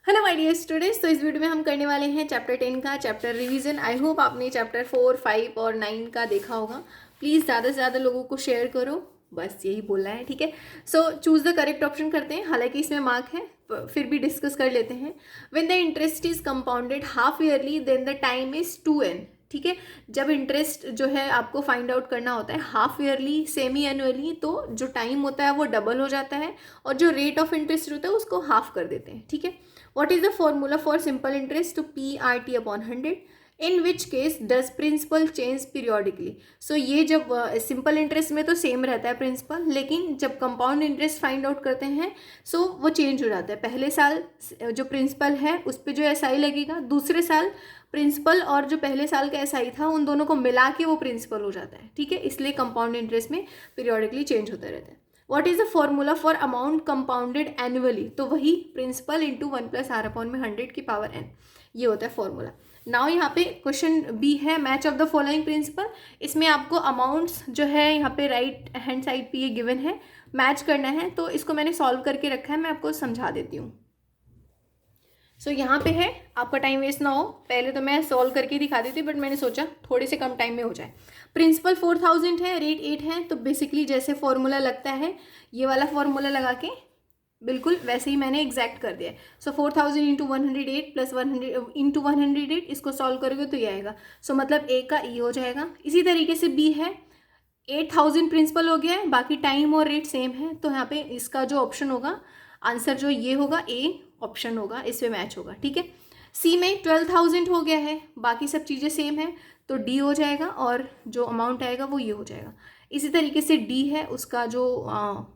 Hello my dear students. तो इस video में हम करने वाले हैं चैप्टर 10 का चैप्टर रिवीजन। आई होप आपने चैप्टर 4, 5 और 9 का देखा होगा। प्लीज़ ज़्यादा से ज़्यादा लोगों को शेयर करो, बस यही बोलना है, ठीक है। सो चूज़ द करेक्ट ऑप्शन करते हैं, हालांकि इसमें मार्क है फिर भी डिस्कस कर लेते हैं। When the interest is compounded half yearly then the time is 2n, ठीक है। जब इंटरेस्ट जो है आपको फाइंड आउट करना होता है हाफ ईयरली, सेमी एनुअली, तो जो टाइम होता है वो डबल हो जाता है और जो रेट ऑफ इंटरेस्ट होता है उसको हाफ कर देते हैं, ठीक है। What is the formula for simple interest? To PRT upon 100. In which case does principal change periodically? So ये जब सिंपल इंटरेस्ट में तो सेम रहता है प्रिंसिपल, लेकिन जब कंपाउंड इंटरेस्ट फाइंड आउट करते हैं सो वो चेंज हो जाता है। पहले साल जो प्रिंसिपल है उस पर जो एसआई लगेगा, दूसरे साल प्रिंसिपल और जो पहले साल का एसआई था उन दोनों को मिला के वो प्रिंसिपल हो जाता है, ठीक है। इसलिए कंपाउंड इंटरेस्ट में पीरियोडिकली चेंज होता रहता है। What is the formula for amount compounded annually? तो वही प्रिंसिपल इंटू 1 + r अपॉन में 100 की पावर n, ये होता है फॉर्मूला। नाउ यहाँ पे क्वेश्चन बी है match of the following principal. इसमें आपको अमाउंट्स जो है यहाँ पे राइट हैंड साइड पे ये गिवन है, मैच करना है। तो इसको मैंने सॉल्व करके रखा है, मैं आपको समझा देती हूँ। सो यहाँ पे है, आपका टाइम वेस्ट ना हो, पहले तो मैं सॉल्व करके दिखा देती, बट मैंने सोचा थोड़े से कम टाइम में हो जाए। प्रिंसिपल 4000 है, रेट 8 है, तो बेसिकली जैसे फॉर्मूला लगता है ये वाला फॉर्मूला लगा के बिल्कुल वैसे ही मैंने एग्जैक्ट कर दिया है। सो 4000 इंटू 108 प्लस 100 इंटू 108, इसको सॉल्व करोगे तो ये आएगा। सो मतलब ए का ई हो जाएगा। इसी तरीके से बी है, 8000 प्रिंसिपल हो गया है, बाकी टाइम और रेट सेम है, तो यहाँ पे इसका जो ऑप्शन होगा आंसर जो ये होगा ए ऑप्शन होगा, इसमें मैच होगा, ठीक है। सी में 12000 हो गया है, बाकी सब चीज़ें सेम है, तो डी हो जाएगा और जो अमाउंट आएगा वो ये हो जाएगा। इसी तरीके से डी है, उसका जो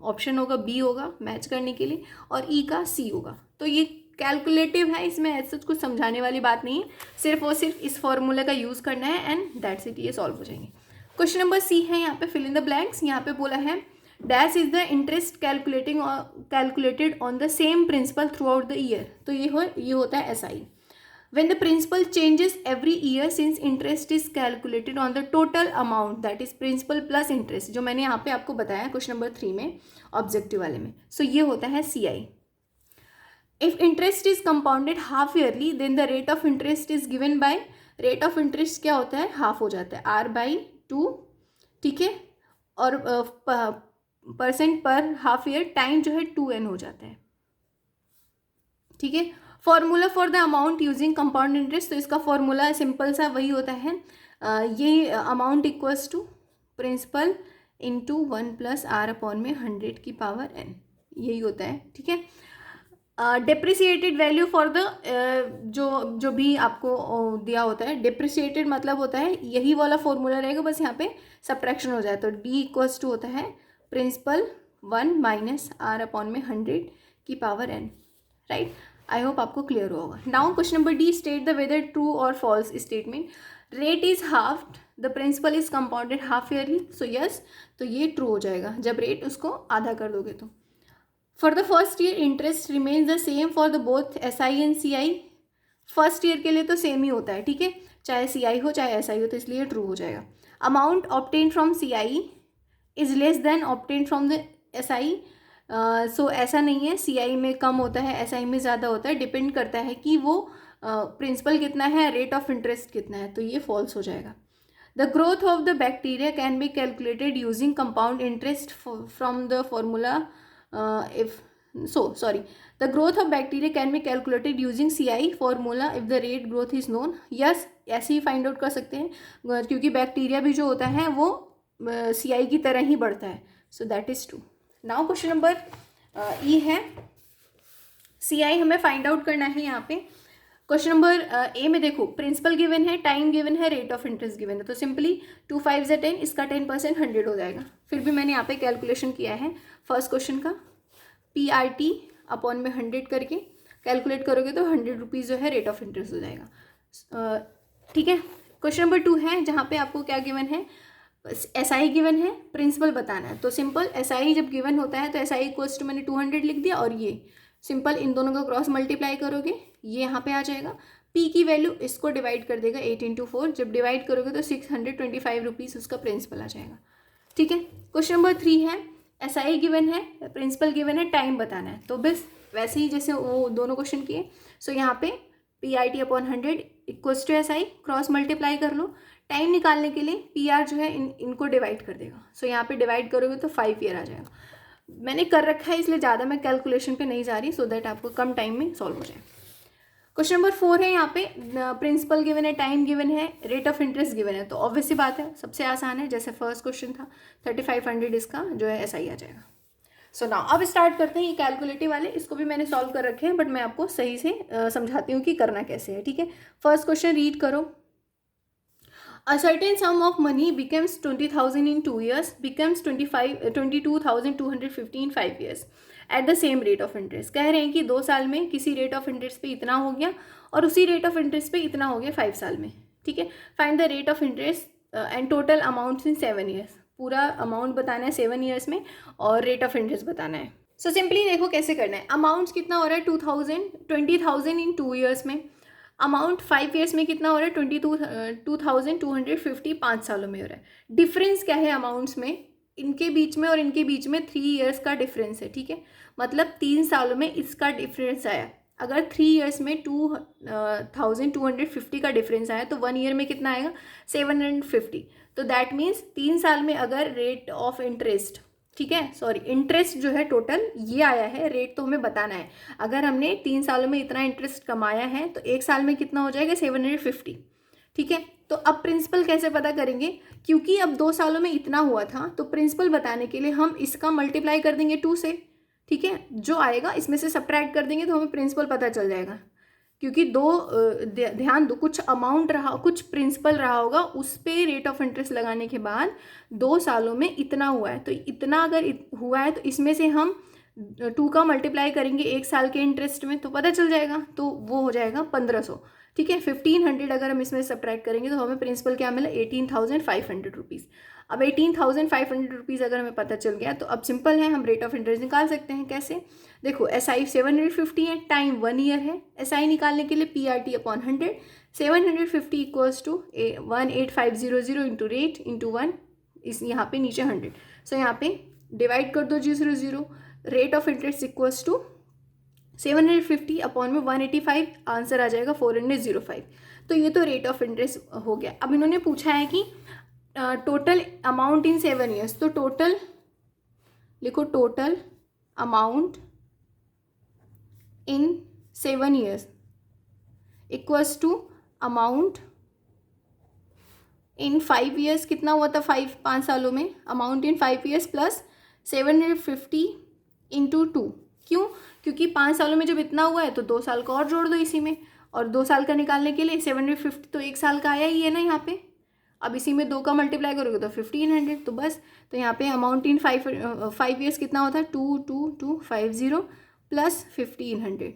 ऑप्शन होगा बी होगा मैच करने के लिए, और ई का सी होगा। तो ये कैलकुलेटिव है, इसमें ऐसा कुछ समझाने वाली बात नहीं है, सिर्फ और सिर्फ इस फॉर्मूले का यूज़ करना है एंड दैट्स इट, ये सॉल्व हो जाएंगे। क्वेश्चन नंबर सी है, यहाँ पे फिल इन द ब्लैंक्स। यहाँ पे बोला है dash is the interest calculated on the same principal throughout the year. तो ये होता है S I. When the principal changes every year since interest is calculated on the total amount that is principal plus interest, जो मैंने यहाँ पे आपको बताया क्वेश्चन नंबर 3 में ऑब्जेक्टिव वाले में। सो ये होता है C I. If interest is compounded half yearly then the rate of interest is given by, rate of interest क्या होता है, हाफ हो जाता है r/2, ठीक है, और परसेंट पर हाफ ईयर, टाइम जो है 2n हो जाता है, ठीक है। Formula for the amount using compound interest, तो इसका फॉर्मूला सिंपल सा वही होता है, ये amount equals to principal into 1 + r upon में 100 की पावर n, यही होता है, ठीक है। डिप्रिसिएटेड वैल्यू फॉर द जो भी आपको दिया होता है, डिप्रिसिएटेड मतलब होता है यही वाला फॉर्मूला रहेगा, बस यहाँ पे सब्ट्रैक्शन हो जाए, तो डी इक्वल्स टू होता है प्रिंसिपल 1 - r अपॉन में 100 की power n, right. I hope आपको क्लियर होगा। Now question number D, state the whether true और false statement. Rate is half, the principal is compounded half yearly, so yes, तो ये true हो जाएगा जब रेट उसको आधा कर दोगे तो। For the first year interest remains the same for the both S I and C I. First year के लिए तो सेम ही होता है, ठीक है, चाहे सी आई हो चाहे एस आई हो, तो इसलिए ट्रू हो जाएगा। Amount obtain from C I is less than obtain from the S I. So ऐसा नहीं है सी आई में कम होता है एस आई में ज़्यादा होता है, डिपेंड करता है कि वो प्रिंसिपल कितना है, रेट ऑफ इंटरेस्ट कितना है, तो ये फॉल्स हो जाएगा। The growth of the bacteria can be calculated using compound interest from the formula the growth of bacteria can be calculated using C I formula if the rate growth is known. Yes, ऐसे ही find out कर सकते हैं, क्योंकि bacteria भी जो होता है वो सी आई की तरह ही बढ़ता है, so that is true. Now question number ई है, सी आई हमें फाइंड आउट करना है। यहाँ पे क्वेश्चन नंबर ए में देखो प्रिंसिपल गिवन है, टाइम गिवन है, रेट ऑफ इंटरेस्ट गिवन है, तो सिंपली 2 5 = 10, इसका 10% 100 हो जाएगा। फिर भी मैंने यहाँ पे कैलकुलेशन किया है फर्स्ट क्वेश्चन का, PRT अपॉन में 100 करके कैलकुलेट करोगे तो 100 रुपीज़ जो है रेट ऑफ इंटरेस्ट हो जाएगा, ठीक है। क्वेश्चन नंबर 2 है, जहाँ पे आपको क्या गिवन है, एस आई गिवन है, प्रिंसिपल बताना है। तो सिंपल एस आई जब गिवन होता है तो एस आई इक्वल्स टू मैंने 200 लिख दिया, और ये सिंपल इन दोनों का क्रॉस मल्टीप्लाई करोगे ये यहाँ पे आ जाएगा। पी की वैल्यू इसको डिवाइड कर देगा 8 × 4, जब डिवाइड करोगे तो 625 रुपीज़ उसका प्रिंसिपल आ जाएगा, ठीक है। क्वेश्चन नंबर 3 है, एस आई गिवन है, प्रिंसिपल गिवन है, टाइम बताना है, तो बस वैसे ही जैसे वो दोनों क्वेश्चन किए। सो यहाँ पे PRT upon 100 equals to SI, cross multiply कर लो। टाइम निकालने के लिए PR जो है इनको डिवाइड कर देगा। सो यहाँ पे डिवाइड करोगे तो 5 ईयर आ जाएगा। मैंने कर रखा है इसलिए ज़्यादा मैं कैलकुलेशन पे नहीं जा रही, सो दैट आपको कम टाइम में सॉल्व हो जाए। क्वेश्चन नंबर 4 है, यहाँ पे प्रिंसिपल गिवन है, टाइम गिवन है, रेट ऑफ इंटरेस्ट गिवन है। तो ऑब्वियस सी बात है, सबसे आसान है, जैसे फर्स्ट क्वेश्चन था 3500 इसका जो है SI आ जाएगा। सो नाउ अब स्टार्ट करते हैं ये कैलकुलेटिव वाले। इसको भी मैंने सॉल्व कर रखे हैं, बट मैं आपको सही से समझाती हूँ कि करना कैसे है। ठीक है, फर्स्ट क्वेश्चन रीड करो। A certain sum of money becomes 20,000 in 2 years, becomes 22,250 in 5 years at the same rate of interest। कह रहे हैं कि 2 साल में किसी रेट ऑफ इंटरेस्ट पे इतना हो गया और उसी रेट ऑफ इंटरेस्ट पे इतना हो गया 5 साल में। ठीक है, find the rate of interest and total amounts in 7 years. पूरा अमाउंट बताना है 7 ईयर्स में और रेट ऑफ इंटरेस्ट बताना है। सो सिंपली देखो कैसे करना है। अमाउंट्स कितना हो रहा है 20,000 इन 2 ईयर्स में। अमाउंट 5 ईयर्स में कितना हो रहा है 22,250 5 सालों में हो रहा है। डिफरेंस क्या है अमाउंट्स में, इनके बीच में और इनके बीच में 3 ईयर्स का डिफरेंस है। ठीक है, मतलब 3 सालों में इसका डिफरेंस आया। अगर 3 ईयर्स में 2,250 का डिफरेंस आया तो 1 ईयर में कितना आएगा 750। तो दैट मीन्स 3 साल में अगर रेट ऑफ इंटरेस्ट, ठीक है सॉरी इंटरेस्ट जो है टोटल ये आया है, रेट तो हमें बताना है। अगर हमने 3 सालों में इतना इंटरेस्ट कमाया है तो 1 साल में कितना हो जाएगा 750। ठीक है, तो अब प्रिंसिपल कैसे पता करेंगे, क्योंकि अब 2 सालों में इतना हुआ था तो प्रिंसिपल बताने के लिए हम इसका मल्टीप्लाई कर देंगे 2 से। ठीक है, जो आएगा इसमें से सब्ट्रैक्ट कर देंगे तो हमें प्रिंसिपल पता चल जाएगा। क्योंकि ध्यान दो, कुछ अमाउंट रहा, कुछ प्रिंसिपल रहा होगा, उस पे रेट ऑफ इंटरेस्ट लगाने के बाद 2 सालों में इतना हुआ है। तो इतना अगर हुआ है तो इसमें से हम 2 का मल्टीप्लाई करेंगे 1 साल के इंटरेस्ट में तो पता चल जाएगा, तो वो हो जाएगा 1500। ठीक है, 1500 अगर हम इसमें सब्ट्रैक्ट करेंगे तो हमें प्रिंसिपल क्या मिला 18,500 रुपीज़। अब 18,500 रुपीज़ अगर हमें पता चल गया तो अब सिंपल है, हम रेट ऑफ इंटरेस्ट निकाल सकते हैं। कैसे, देखो SI 750 है, टाइम 1 ईयर है। SI निकालने के लिए PRT upon 100, 750 equals to 18,500 into rate into 1, इस यहाँ पे नीचे 100। सो यहाँ पे डिवाइड कर दो 0 rate of interest equals to 750 upon में 185, आंसर आ जाएगा 405। तो ये तो रेट ऑफ इंटरेस्ट हो गया। अब इन्होंने पूछा है कि टोटल अमाउंट इन 7 ईयर्स, तो टोटल लिखो, total amount in 7 years equals to amount in 5 years. कितना हुआ था 5 सालों में, amount in 5 years plus 750 into 2। क्यों, क्योंकि 5 सालों में जब इतना हुआ है तो 2 साल का और जोड़ दो इसी में, और 2 साल का निकालने के लिए 750 तो 1 साल का आया ही है ना यहाँ पे। अब इसी में 2 का मल्टीप्लाई करोगे तो 1500, तो बस। तो यहाँ पे अमाउंट इन 5 ईयर्स कितना होता है 22,250 प्लस 1500,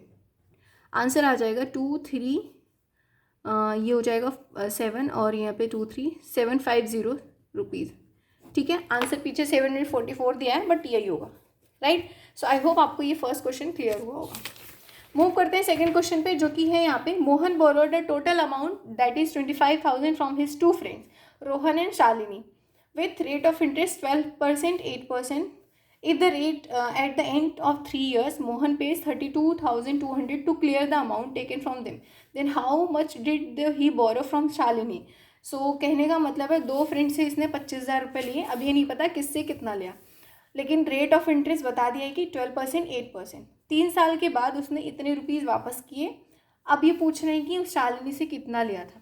आंसर आ जाएगा 23, ये हो जाएगा 7 और यहाँ पे 23,750 रुपीज़। ठीक है, आंसर पीछे 744 दिया है बट यही होगा, राइट। सो आई होप आपको ये फर्स्ट क्वेश्चन क्लियर हुआ होगा। मूव करते हैं सेकंड क्वेश्चन पे, जो कि है यहाँ पे, Mohan borrowed a total amount that is 25,000 from his 2 friends Rohan and Shalini with rate of interest 12%, 8%. If the rate at the end of 3 years, Mohan pays 32,200 to clear the amount taken from them, then how much did he borrow from Shalini? So कहने का मतलब है 2 friend से इसने 25,000 रुपये लिए। अब ये नहीं पता किससे कितना लिया, लेकिन रेट ऑफ इंटरेस्ट बता दिया है कि 12%, 8%। 3 साल के बाद उसने इतने रुपीज़ वापस किए। अब ये पूछ रहे हैं कि उस शालिनी से कितना लिया था।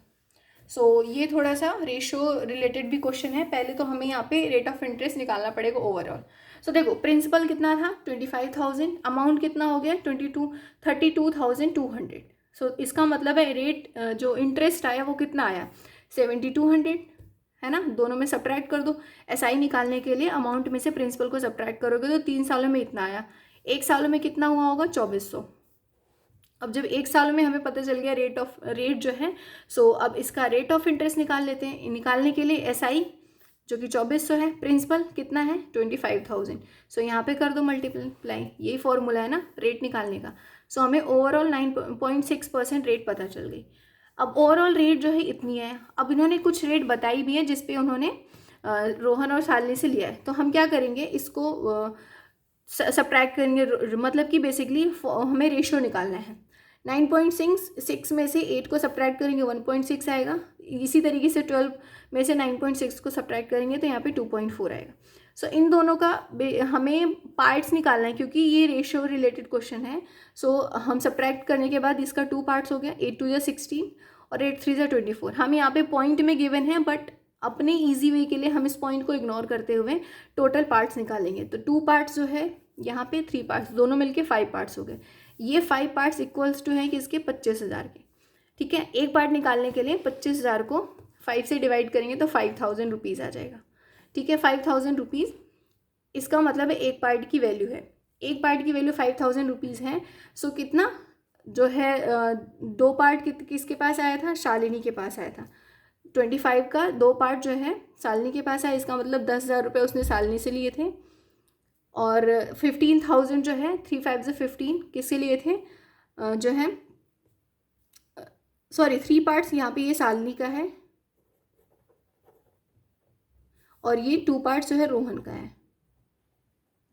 सो ये थोड़ा सा रेशो रिलेटेड भी क्वेश्चन है। पहले तो हमें यहाँ पे रेट ऑफ इंटरेस्ट निकालना पड़ेगा ओवरऑल। सो देखो, प्रिंसिपल कितना था 25,000, अमाउंट कितना हो गया 32,200। सो इसका मतलब है रेट जो इंटरेस्ट आया वो कितना आया 7,200, है ना। दोनों में सब्ट्रैक्ट कर दो। SI निकालने के लिए अमाउंट में से प्रिंसिपल को सब्ट्रैक्ट करोगे तो 3 सालों में इतना आया, 1 सालों में कितना हुआ होगा 2400। अब जब 1 साल में हमें पता चल गया रेट जो है, सो अब इसका रेट ऑफ इंटरेस्ट निकाल लेते हैं। निकालने के लिए SI जो कि 2400 है, प्रिंसिपल कितना है 25,000। सो यहाँ पे कर दो मल्टीप्लाई, यही फॉर्मूला है ना रेट निकालने का। सो हमें ओवरऑल 9.6% रेट पता चल गई। अब ओवरऑल रेट जो है इतनी है। अब इन्होंने कुछ रेट बताई भी है जिसपे उन्होंने रोहन और शालिनी से लिया है। तो हम क्या करेंगे, इसको सब्ट्रैक्ट करेंगे, मतलब कि बेसिकली हमें रेशियो निकालना है। 9.6 में से 8 को सब्ट्रैक्ट करेंगे 1.6 आएगा। इसी तरीके से 12 में से 9.6 को सब्ट्रैक्ट करेंगे तो यहाँ पे 2.4 आएगा। सो इन दोनों का हमें पार्ट्स निकालना है क्योंकि ये रेशियो रिलेटेड क्वेश्चन है। सो हम सब्ट्रैक्ट करने के बाद इसका 2 पार्ट्स हो गया, 8 2 16 और 8 3 24। हम यहाँ पे पॉइंट में गिवन है, बट अपने ईजी वे के लिए हम इस पॉइंट को इग्नोर करते हुए टोटल पार्ट्स निकालेंगे। तो 2 पार्ट्स जो है यहाँ पे, 3 पार्ट्स, दोनों मिलके 5 पार्ट्स हो गए। ये 5 पार्ट्स इक्वल्स टू है कि इसके 25,000 के। ठीक है, एक पार्ट निकालने के लिए 25,000 को 5 से डिवाइड करेंगे तो 5,000 रुपीज़ आ जाएगा। ठीक है, 5,000 रुपीज़ इसका मतलब है एक पार्ट की वैल्यू है। एक पार्ट की वैल्यू 5,000 रुपीज़ है। सो कितना जो है 2 पार्ट किसके पास आया था, शालिनी के पास आया था। 25 का 2 पार्ट जो है शालिनी के पास आया, इसका मतलब 10,000 रुपये उसने शालिनी से लिए थे। और 15,000 जो है 3 5 से 15 किससे लिए थे, जो है सॉरी 3 पार्ट्स यहाँ पे ये शालिनी का है और ये 2 पार्ट्स जो है रोहन का है।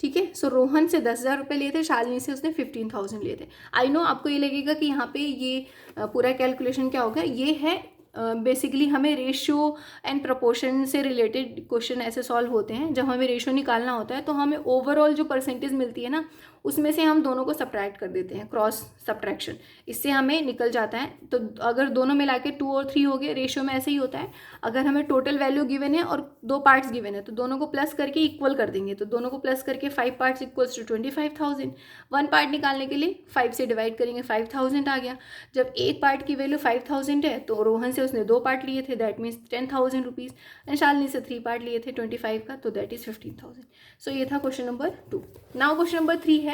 ठीक है, सो रोहन से 10,000 रुपये लिए थे, शालिनी से उसने 15,000 लिए थे। आई नो आपको ये लगेगा कि यहाँ पे ये पूरा कैलकुलेशन क्या होगा, ये है बेसिकली हमें रेशियो एंड प्रोपोर्शन से रिलेटेड क्वेश्चन ऐसे सॉल्व होते हैं। जब हमें रेशियो निकालना होता है तो हमें ओवरऑल जो परसेंटेज मिलती है ना, उसमें से हम दोनों को सब्ट्रैक्ट कर देते हैं, क्रॉस सब्ट्रैक्शन, इससे हमें निकल जाता है। तो अगर दोनों मिला के 2 और 3 हो गए, रेशियो में ऐसे ही होता है। अगर हमें टोटल वैल्यू गिवन है और 2 पार्ट्स गिवन है तो दोनों को प्लस करके इक्वल कर देंगे। तो दोनों को प्लस करके 5 पार्ट्स इक्वल्स टू 25,000। 1 पार्ट निकालने के लिए 5 से डिवाइड करेंगे, 5,000 आ गया। जब एक पार्ट की वैल्यू 5,000 है तो रोहन से उसने 2 पार्ट लिए थे, that means 10,000 rupees. And Shalini से 3 पार्ट लिए थे 25 का, तो दैट इज़ 15,000। सो ये था question number 2। Now question number 3 है,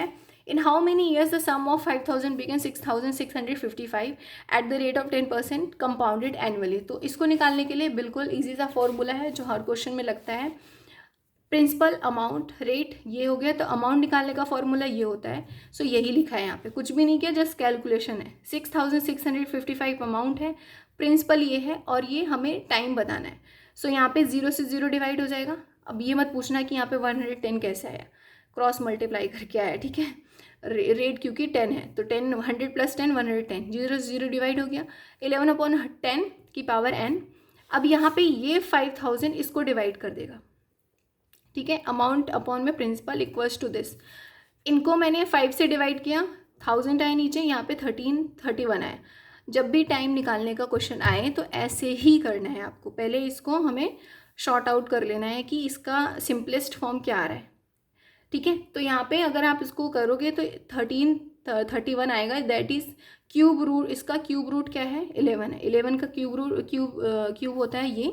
in how many years the sum of 5,000 became 6,655 at the rate of 10% compounded annually। तो इसको निकालने के लिए बिल्कुल इजी सा फॉर्मूला है जो हर क्वेश्चन में लगता है। प्रिंसिपल, अमाउंट, रेट, ये हो गया। तो अमाउंट निकालने का फॉर्मूला ये होता है। सो यही लिखा है यहाँ पे, कुछ भी नहीं किया, जस्ट कैलकुलेशन है। 6,655 अमाउंट है, प्रिंसिपल ये है और ये हमें टाइम बताना है। सो यहाँ पे 0 से 0 डिवाइड हो जाएगा। अब ये मत पूछना कि यहाँ पे 110 कैसे आया, क्रॉस मल्टीप्लाई करके आया। ठीक है, रेट क्योंकि 10 है तो 10 100 + 10 110, 0 से 0 डिवाइड हो गया, 11/10 की पावर n। अब यहाँ पे ये 5,000 इसको डिवाइड कर देगा। ठीक है, अमाउंट अपॉन में प्रिंसिपल इक्वल्स टू दिस। इनको मैंने 5 से डिवाइड किया, 1000 आए नीचे, यहाँ पे 31 आया। जब भी टाइम निकालने का क्वेश्चन आए तो ऐसे ही करना है आपको। पहले इसको हमें शॉर्ट आउट कर लेना है कि इसका सिंपलेस्ट फॉर्म क्या आ रहा है। ठीक है, तो यहाँ पे अगर आप इसको करोगे तो 31 आएगा, दैट इज़ क्यूब रूट। इसका क्यूब रूट क्या है, 11 है। 11 का क्यूब होता है ये।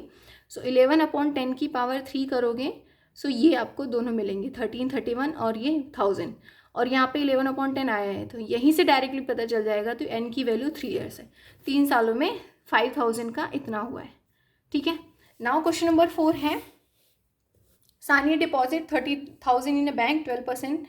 सो 11/10 की पावर 3 करोगे, सो ये आपको दोनों मिलेंगे, 13 31 और ये 1000। और यहाँ पे 11/10 आया है तो यहीं से डायरेक्टली पता चल जाएगा। तो n की वैल्यू 3 ईयर्स है, 3 सालों में 5,000 का इतना हुआ है। ठीक है, नाउ क्वेश्चन नंबर 4 है, Sania deposit 30,000 in a bank, 12%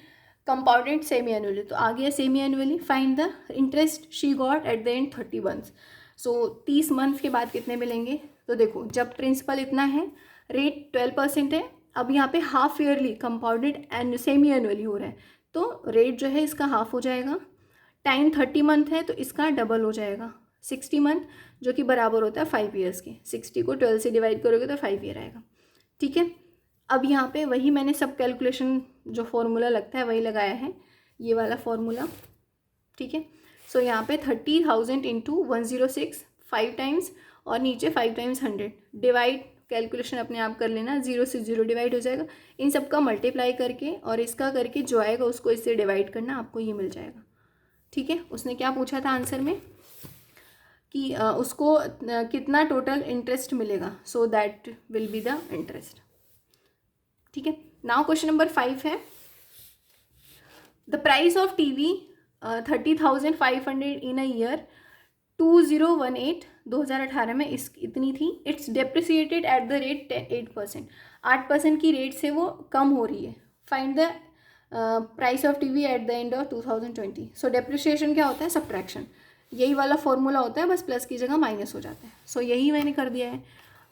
compounded semi annually. तो आ गया semi annually. Find the interest she got at the end 30 months. So 30 months के बाद कितने मिलेंगे। तो देखो, जब प्रिंसिपल इतना है, रेट 12% है, अब यहाँ पे half yearly compounded and semi annually हो रहा है, तो रेट जो है इसका हाफ हो जाएगा। टाइम 30 मंथ है तो इसका डबल हो जाएगा, 60 मंथ, जो कि बराबर होता है 5 ईयर्स के। 60 को 12 से डिवाइड करोगे तो 5 ईयर आएगा। ठीक है, अब यहाँ पे वही मैंने सब कैलकुलेशन जो फॉर्मूला लगता है वही लगाया है, ये वाला फॉर्मूला। ठीक है, सो यहाँ पे 30,000 इंटू 106 5 टाइम्स और नीचे 5 टाइम्स 100 डिवाइड, कैलकुलेशन अपने आप कर लेना, 0 से 0 डिवाइड हो जाएगा। इन सब का मल्टीप्लाई करके और इसका करके जो आएगा उसको इससे डिवाइड करना, आपको ये मिल जाएगा। ठीक है, उसने क्या पूछा था आंसर में कि उसको कितना टोटल इंटरेस्ट मिलेगा, so that will be the interest. ठीक है, नाउ क्वेश्चन नंबर 5 है, the price of TV 30,500 in a year 2018, 2018 में इतनी थी। It's depreciated at the rate 8%, 8% की रेट से वो कम हो रही है। Find the price of TV at the end of 2020। So depreciation क्या होता है, सब्ट्रैक्शन, यही वाला फॉर्मूला होता है, बस प्लस की जगह माइनस हो जाता है। सो यही मैंने कर दिया है।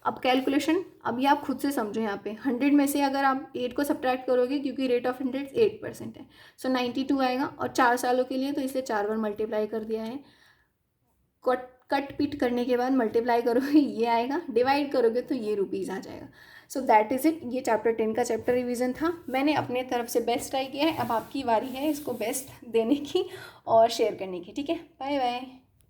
अब कैलकुलेशन अभी आप खुद से समझो। यहाँ पे 100 में से अगर आप 8 को सब्ट्रैक्ट करोगे, क्योंकि रेट ऑफ इंटरेस्ट 8% है, सो 92 आएगा। और 4 सालों के लिए तो इसलिए 4 बार मल्टीप्लाई कर दिया है। कट पीट करने के बाद मल्टीप्लाई करोगे ये आएगा, डिवाइड करोगे तो ये रुपीज़ आ जाएगा। So that is it. ये चैप्टर 10 का चैप्टर रिवीजन था। मैंने अपने तरफ से बेस्ट ट्राई किया है। अब आपकी बारी है इसको बेस्ट देने की और शेयर करने की। ठीक है, बाय बाय।